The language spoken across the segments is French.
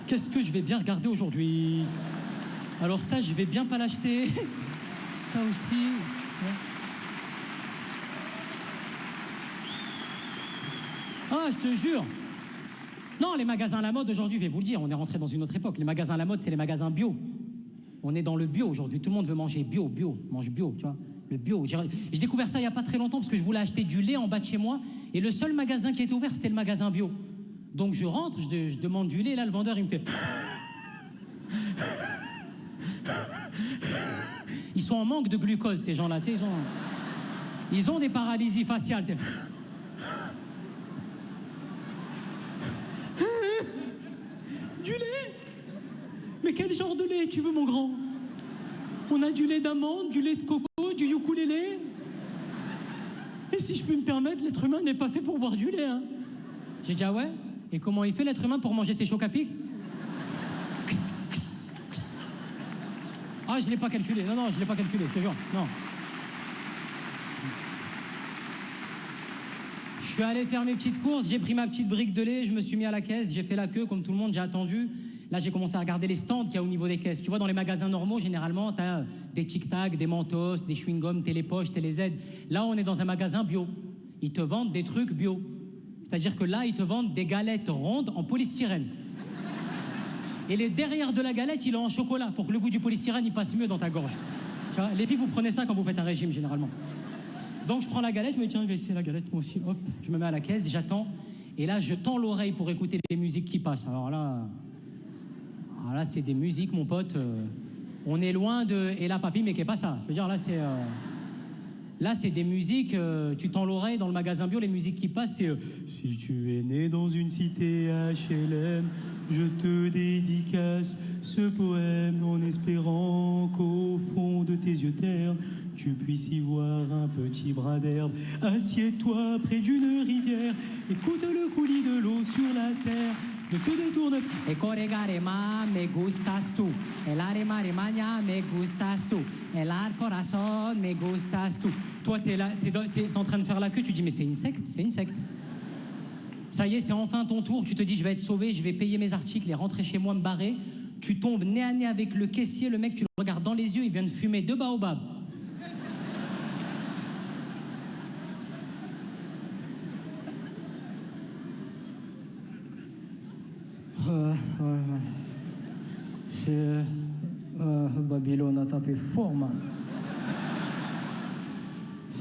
Qu'est-ce que je vais bien regarder aujourd'hui? Alors ça, je vais bien pas l'acheter. Ça aussi. Ouais. Ah, je te jure. Non, les magasins à la mode aujourd'hui, je vais vous le dire, on est rentré dans une autre époque. Les magasins à la mode, c'est les magasins bio. On est dans le bio aujourd'hui. Tout le monde veut manger bio, mange bio, tu vois. Le bio. J'ai découvert ça il n'y a pas très longtemps parce que je voulais acheter du lait en bas de chez moi et le seul magasin qui était ouvert, c'était le magasin bio. Donc je rentre, je demande du lait, là le vendeur il me fait... Ils sont en manque de glucose ces gens-là, tu sais, ils ont des paralysies faciales. Tu sais. Du lait? Mais quel genre de lait tu veux mon grand? On a du lait d'amande, du lait de coco, du ukulélé. Et si je peux me permettre, l'être humain n'est pas fait pour boire du lait. Hein. J'ai dit, ah ouais? Et comment il fait l'être humain pour manger ses chocs à pic? Ah, je ne l'ai pas calculé. Non, je ne l'ai pas calculé, je te jure. Non. Je suis allé faire mes petites courses, j'ai pris ma petite brique de lait, je me suis mis à la caisse, j'ai fait la queue comme tout le monde, j'ai attendu. Là, j'ai commencé à regarder les stands qu'il y a au niveau des caisses. Tu vois, dans les magasins normaux, généralement, tu as des tic-tac, des mentos, des chewing-gums, Télépoche, Télé-Z. Là, on est dans un magasin bio. Ils te vendent des trucs bio. C'est-à-dire que là, ils te vendent des galettes rondes en polystyrène. Et les derrière de la galette, il est en chocolat pour que le goût du polystyrène, il passe mieux dans ta gorge. Tu vois, les filles, vous prenez ça quand vous faites un régime, généralement. Donc, je prends la galette, je me dis, tiens, je vais essayer la galette, moi aussi. Hop, je me mets à la caisse, j'attends. Et là, je tends l'oreille pour écouter les musiques qui passent. Alors là, c'est des musiques, mon pote. On est loin de... Et là, papy, mais qu'est pas ça? Je veux dire, là, c'est... Là, c'est des musiques, tu tends l'oreille dans le magasin bio, les musiques qui passent, c'est si tu es né dans une cité HLM, je te dédicace ce poème en espérant qu'au fond de tes yeux ternes, tu puisses y voir un petit bras d'herbe. Assieds-toi près d'une rivière, écoute le coulis de l'eau sur la terre. Ne te détourne pas. Et corregarema me gustas tu. El arema remagna me gustas tu. El ar corazon me gustas tu. Toi, t'es là, t'es en train de faire la queue, tu dis mais c'est une secte, c'est une secte. Ça y est, c'est enfin ton tour, tu te dis je vais être sauvé, je vais payer mes articles et rentrer chez moi, me barrer. Tu tombes nez à nez avec le caissier, le mec, tu le regardes dans les yeux, il vient de fumer 2 baobabs. C'est... Babylone a tapé fort, man.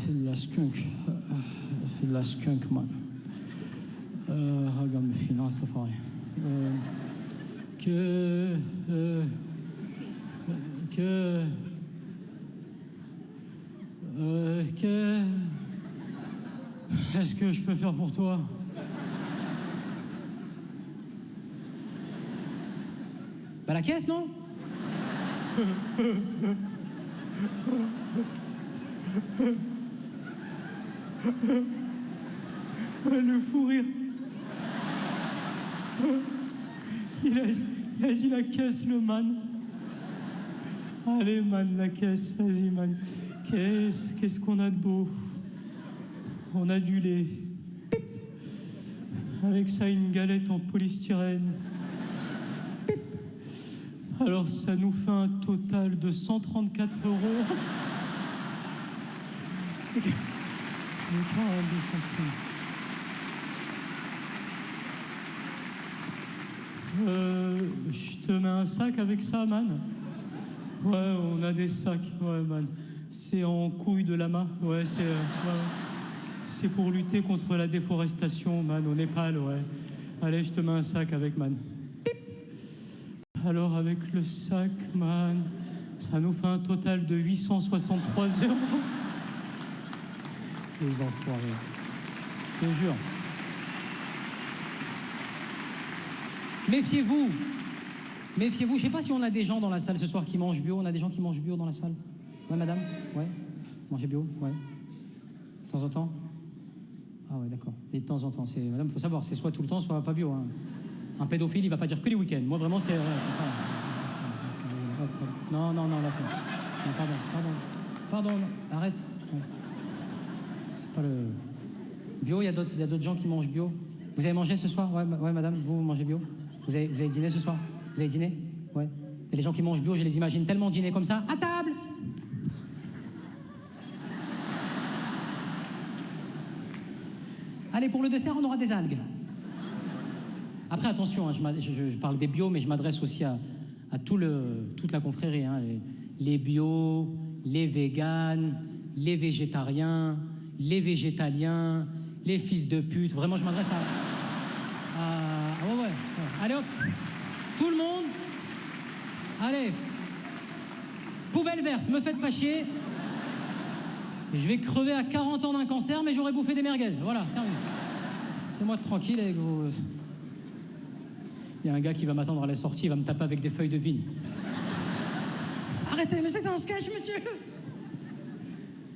C'est de la skunk. C'est de la skunk, man. Regarde mes finances, ça fait rien. Est-ce que je peux faire pour toi? Bah la caisse, non? Le fou rire. Il a dit la caisse, le man. Allez, man, la caisse, vas-y, man. Qu'est-ce qu'on a de beau? On a du lait. Pip. Avec ça, une galette en polystyrène. Pip. Alors, ça nous fait un total de 134 €. Je te mets un sac avec ça, man. Ouais, on a des sacs, ouais, man. C'est en couille de lama, ouais, c'est pour lutter contre la déforestation, man, au Népal, ouais. Allez, je te mets un sac avec, man. Pip. Alors, avec le sac, man, ça nous fait un total de 863 €. Les enfoirés. Je te jure. Méfiez-vous. Méfiez-vous. Je sais pas si on a des gens dans la salle ce soir qui mangent bio. On a des gens qui mangent bio dans la salle? Ouais, madame? Ouais. Mangez bio? Ouais. De temps en temps? Ah ouais, d'accord. Et de temps en temps, c'est... Madame, faut savoir, c'est soit tout le temps, soit pas bio. Hein. Un pédophile, il va pas dire que les week-ends. Moi, vraiment, c'est... Non, là, c'est... Non, pardon, non. Arrête. Ouais. C'est pas le... Bio, il y a d'autres gens qui mangent bio. Vous avez mangé ce soir? Ouais, madame, vous mangez bio? Vous avez dîné ce soir? Vous avez dîné? Ouais. Et les gens qui mangent bio, je les imagine tellement dîner comme ça. À table! Allez, pour le dessert, on aura des algues. Après, attention, hein, je parle des bio, mais je m'adresse aussi à toute la confrérie. Hein, les bio, les véganes, les végétariens, les végétaliens, les fils de pute. Vraiment, je m'adresse ouais. Allez, hop. Tout le monde. Allez. Poubelle verte, me faites pas chier. Je vais crever à 40 ans d'un cancer, mais j'aurais bouffé des merguez. Voilà, terminé. C'est moi tranquille avec vos... Il y a un gars qui va m'attendre à la sortie, il va me taper avec des feuilles de vigne. Arrêtez, mais c'est un sketch, monsieur!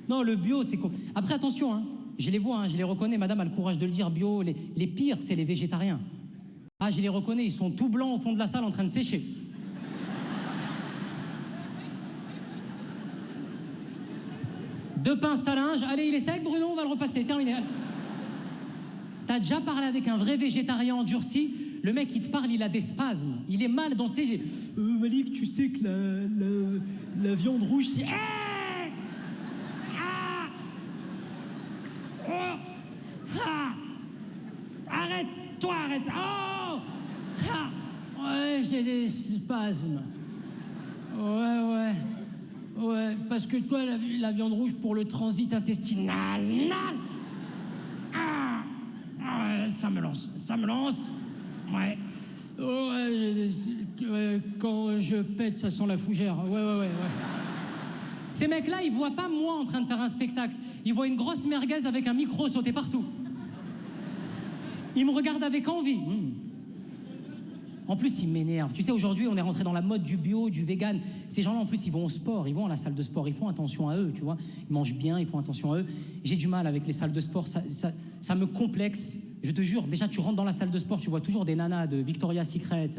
Non, le bio, c'est con. Après, attention, hein, je les vois, hein, je les reconnais, madame a le courage de le dire, bio. Les pires, c'est les végétariens. Ah, je les reconnais, ils sont tout blancs au fond de la salle en train de sécher. Deux pinces à linge. Allez, il est sec, Bruno, on va le repasser. Terminé. T'as déjà parlé avec un vrai végétarien endurci? Le mec, il te parle, il a des spasmes. Il est mal dans ce stage. Malik, tu sais que la viande rouge, c'est... Arrête-toi, arrête. Oh ouais, j'ai des spasmes. Ouais, parce que toi, la viande rouge pour le transit intestinal. Ça me lance. Ouais. Quand je pète, ça sent la fougère. Ouais. Ces mecs-là, ils voient pas moi en train de faire un spectacle. Ils voient une grosse merguez avec un micro sauter partout. Ils me regardent avec envie. En plus, ils m'énervent. Tu sais, aujourd'hui, on est rentré dans la mode du bio, du vegan. Ces gens-là, en plus, ils vont au sport, ils vont à la salle de sport, ils font attention à eux, tu vois. Ils mangent bien, ils font attention à eux. J'ai du mal avec les salles de sport, ça me complexe. Je te jure, déjà, tu rentres dans la salle de sport, tu vois toujours des nanas de Victoria's Secret,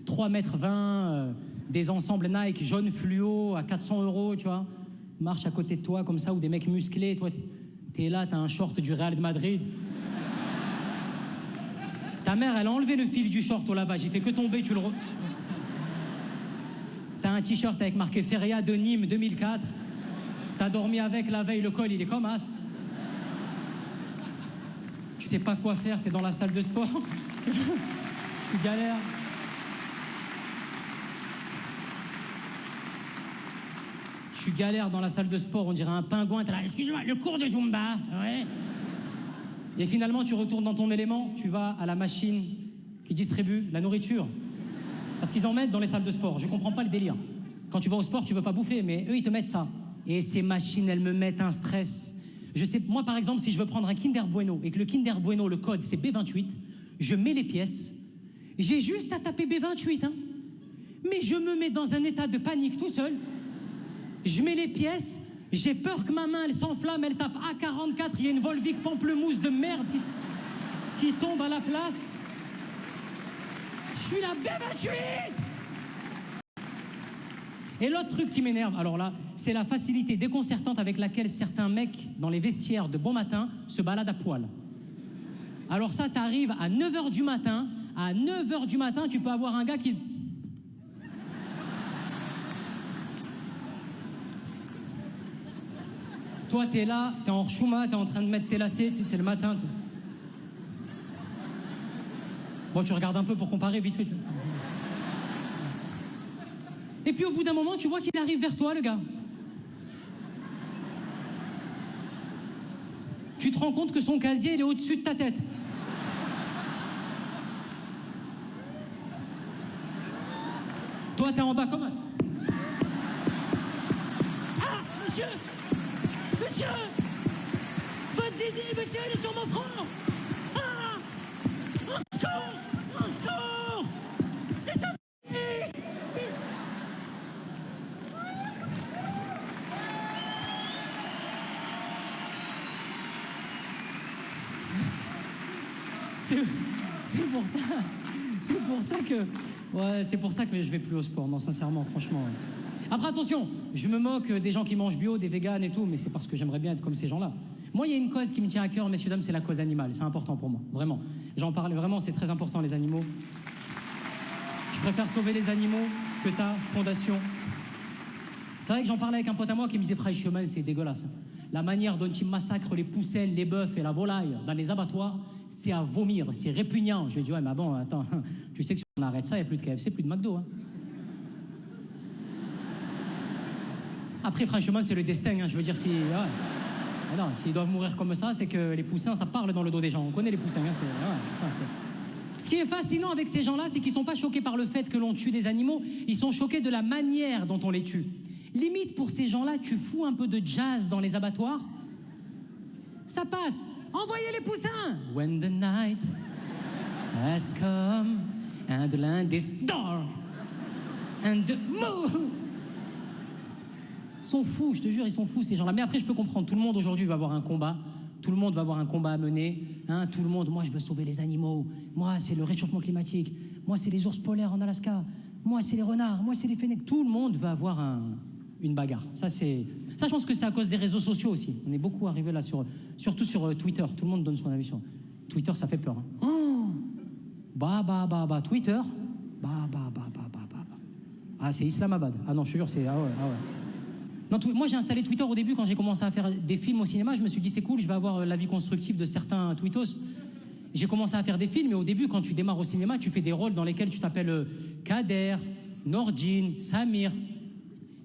3,20 m, des ensembles Nike jaune fluo à 400 €, tu vois. Marche à côté de toi, comme ça, ou des mecs musclés. Toi, t'es là, t'as un short du Real de Madrid. Ta mère, elle a enlevé le fil du short au lavage, il fait que tomber, tu le... T'as un t-shirt avec marqué Feria de Nîmes 2004. T'as dormi avec la veille, le col, il est comme as. Tu sais pas quoi faire, t'es dans la salle de sport. Tu galères. Tu galères dans la salle de sport, on dirait un pingouin. T'es là, excuse-moi, le cours de Zumba, ouais. Et finalement, tu retournes dans ton élément, tu vas à la machine qui distribue la nourriture. Parce qu'ils en mettent dans les salles de sport. Je comprends pas le délire. Quand tu vas au sport, tu veux pas bouffer, mais eux, ils te mettent ça. Et ces machines, elles me mettent un stress. Je sais, moi, par exemple, si je veux prendre un Kinder Bueno et que le Kinder Bueno, le code, c'est B28, je mets les pièces. J'ai juste à taper B28, hein. Mais je me mets dans un état de panique tout seul. Je mets les pièces. J'ai peur que ma main, elle s'enflamme, elle tape A44, il y a une Volvic pamplemousse de merde qui tombe à la place. Je suis la B28. Et l'autre truc qui m'énerve, alors là, c'est la facilité déconcertante avec laquelle certains mecs dans les vestiaires de bon matin se baladent à poil. Alors ça, t'arrives à 9h du matin, tu peux avoir un gars qui... Toi, t'es là, t'es en chouma, t'es en train de mettre tes lacets, c'est le matin. Bon, tu regardes un peu pour comparer, vite fait. Et puis au bout d'un moment, tu vois qu'il arrive vers toi, le gars. Tu te rends compte que son casier, il est au-dessus de ta tête. Toi, t'es en bas comme ça. Ah, monsieur! Monsieur! Votre zizi, monsieur, il est sur mon front! Ah! Au secours! Au secours! C'est ça! C'est pour ça que je vais plus au sport, non, sincèrement, franchement. Après, attention, je me moque des gens qui mangent bio, des véganes et tout, mais c'est parce que j'aimerais bien être comme ces gens-là. Moi, il y a une cause qui me tient à cœur, messieurs, dames, c'est la cause animale. C'est important pour moi, vraiment. J'en parle vraiment, c'est très important, les animaux. Je préfère sauver les animaux que ta fondation. C'est vrai que j'en parlais avec un pote à moi qui me disait Franchement, c'est dégueulasse. La manière dont ils massacrent les poussins, les bœufs et la volaille dans les abattoirs, c'est à vomir, c'est répugnant. Je lui ai dit ouais, mais bon, attends, tu sais que si on arrête ça, il n'y a plus de KFC, plus de McDo. Hein. Après, franchement, c'est le destin. Hein. Je veux dire, si. Ouais. Non, s'ils doivent mourir comme ça, c'est que les poussins, ça parle dans le dos des gens. On connaît les poussins. Hein, ce qui est fascinant avec ces gens-là, c'est qu'ils ne sont pas choqués par le fait que l'on tue des animaux, ils sont choqués de la manière dont on les tue. Limite, pour ces gens-là, tu fous un peu de jazz dans les abattoirs, ça passe. Envoyez les poussins. When the night has come and the land is dark and the moon. Ils sont fous, je te jure, ils sont fous ces gens-là. Mais après, je peux comprendre, tout le monde aujourd'hui va avoir un combat. Tout le monde va avoir un combat à mener. Hein, tout le monde, moi je veux sauver les animaux. Moi c'est le réchauffement climatique. Moi c'est les ours polaires en Alaska. Moi c'est les renards. Moi c'est les fennecs. Tout le monde va avoir une bagarre. Ça, je pense que c'est à cause des réseaux sociaux aussi. On est beaucoup arrivé là, surtout sur Twitter. Tout le monde donne son avis sur Twitter, ça fait peur. Hein. Oh Twitter. Ah, c'est Islamabad. Ah non, je te jure, c'est... Ah ouais. Non, moi, j'ai installé Twitter au début quand j'ai commencé à faire des films au cinéma. Je me suis dit, c'est cool, je vais avoir l'avis constructif de certains tweetos. J'ai commencé à faire des films, et au début, quand tu démarres au cinéma, tu fais des rôles dans lesquels tu t'appelles Kader, Nordine, Samir.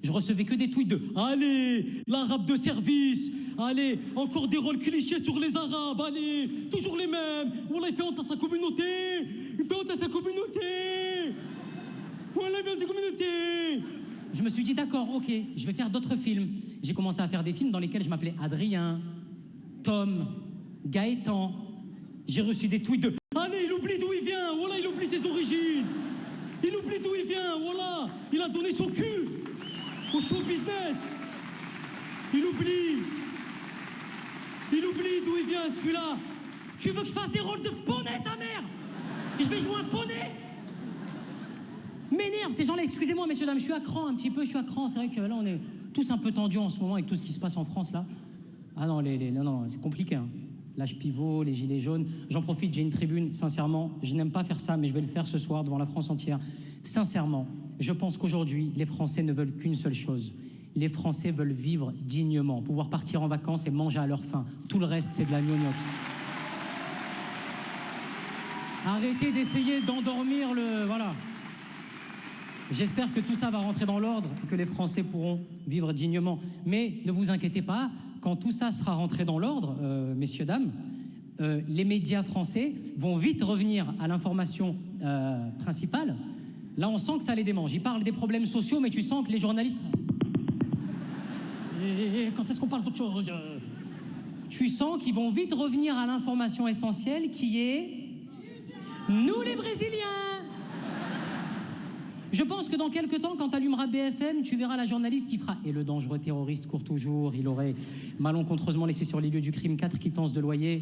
Je recevais que des tweets de « Allez, l'arabe de service, allez, encore des rôles clichés sur les arabes, allez, toujours les mêmes. Voilà, il fait honte à sa communauté, Voilà, il fait honte à sa communauté. » Je me suis dit, d'accord, ok, je vais faire d'autres films. J'ai commencé à faire des films dans lesquels je m'appelais Adrien, Tom, Gaëtan. J'ai reçu des tweets de « Allez, il oublie d'où il vient, voilà, il oublie ses origines. Il oublie d'où il vient, voilà, il a donné son cul au show business. Il oublie d'où il vient, celui-là. Tu veux que je fasse des rôles de poney, ta mère? Et je vais jouer un poney? M'énerve ces gens-là, excusez-moi messieurs dames, je suis à cran un petit peu, c'est vrai que là on est tous un peu tendus en ce moment avec tout ce qui se passe en France là. Ah non, non, c'est compliqué. Hein. L'âge pivot, les gilets jaunes, j'en profite, j'ai une tribune, sincèrement, je n'aime pas faire ça, mais je vais le faire ce soir devant la France entière. Sincèrement, je pense qu'aujourd'hui, les Français ne veulent qu'une seule chose. Les Français veulent vivre dignement, pouvoir partir en vacances et manger à leur faim. Tout le reste, c'est de la gnognotte. Arrêtez d'essayer d'endormir le... Voilà. J'espère que tout ça va rentrer dans l'ordre et que les Français pourront vivre dignement. Mais ne vous inquiétez pas, quand tout ça sera rentré dans l'ordre, messieurs, dames, les médias français vont vite revenir à l'information principale. Là, on sent que ça les démange. Ils parlent des problèmes sociaux, mais tu sens que les journalistes... Et quand est-ce qu'on parle d'autre chose? Tu sens qu'ils vont vite revenir à l'information essentielle qui est... Nous, les Brésiliens! Je pense que dans quelques temps, quand tu allumeras BFM, tu verras la journaliste qui fera « Et le dangereux terroriste court toujours, il aurait malencontreusement laissé sur les lieux du crime 4 quittances de loyer,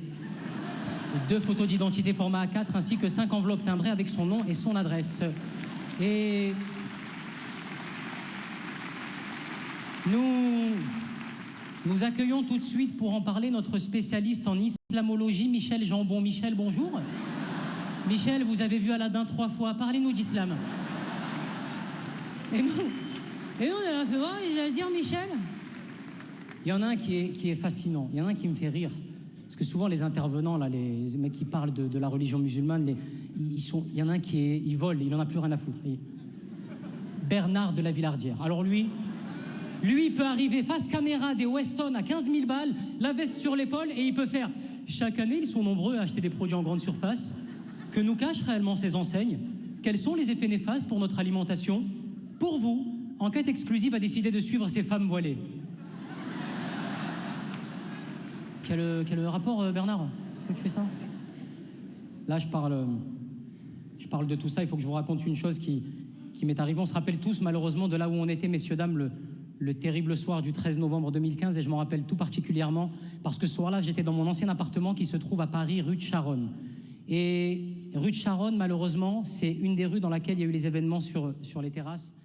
2 photos d'identité format A4, ainsi que 5 enveloppes timbrées avec son nom et son adresse. » Et nous accueillons tout de suite pour en parler notre spécialiste en islamologie, Michel Jambon. Michel, bonjour. Michel, vous avez vu Aladdin 3 fois, parlez-nous d'islam. Et nous, on a fait voir, il va dire Michel. Il y en a un qui est fascinant, il y en a un qui me fait rire. Parce que souvent, les intervenants, là, les mecs qui parlent de la religion musulmane, il y en a un il vole, il n'en a plus rien à foutre. Bernard de la Villardière. Alors lui, il peut arriver face caméra des Weston à 15 000 balles, la veste sur l'épaule, et il peut faire. Chaque année, ils sont nombreux à acheter des produits en grande surface. Que nous cachent réellement ces enseignes? Quels sont les effets néfastes pour notre alimentation? Pour vous, Enquête exclusive a décidé de suivre ces femmes voilées. Quel rapport, Bernard? Pourquoi tu fais ça? Là, je parle de tout ça. Il faut que je vous raconte une chose qui m'est arrivée. On se rappelle tous, malheureusement, de là où on était, messieurs, dames, le terrible soir du 13 novembre 2015. Et je m'en rappelle tout particulièrement parce que ce soir-là, j'étais dans mon ancien appartement qui se trouve à Paris, rue de Charonne. Et rue de Charonne, malheureusement, c'est une des rues dans laquelle il y a eu les événements sur les terrasses.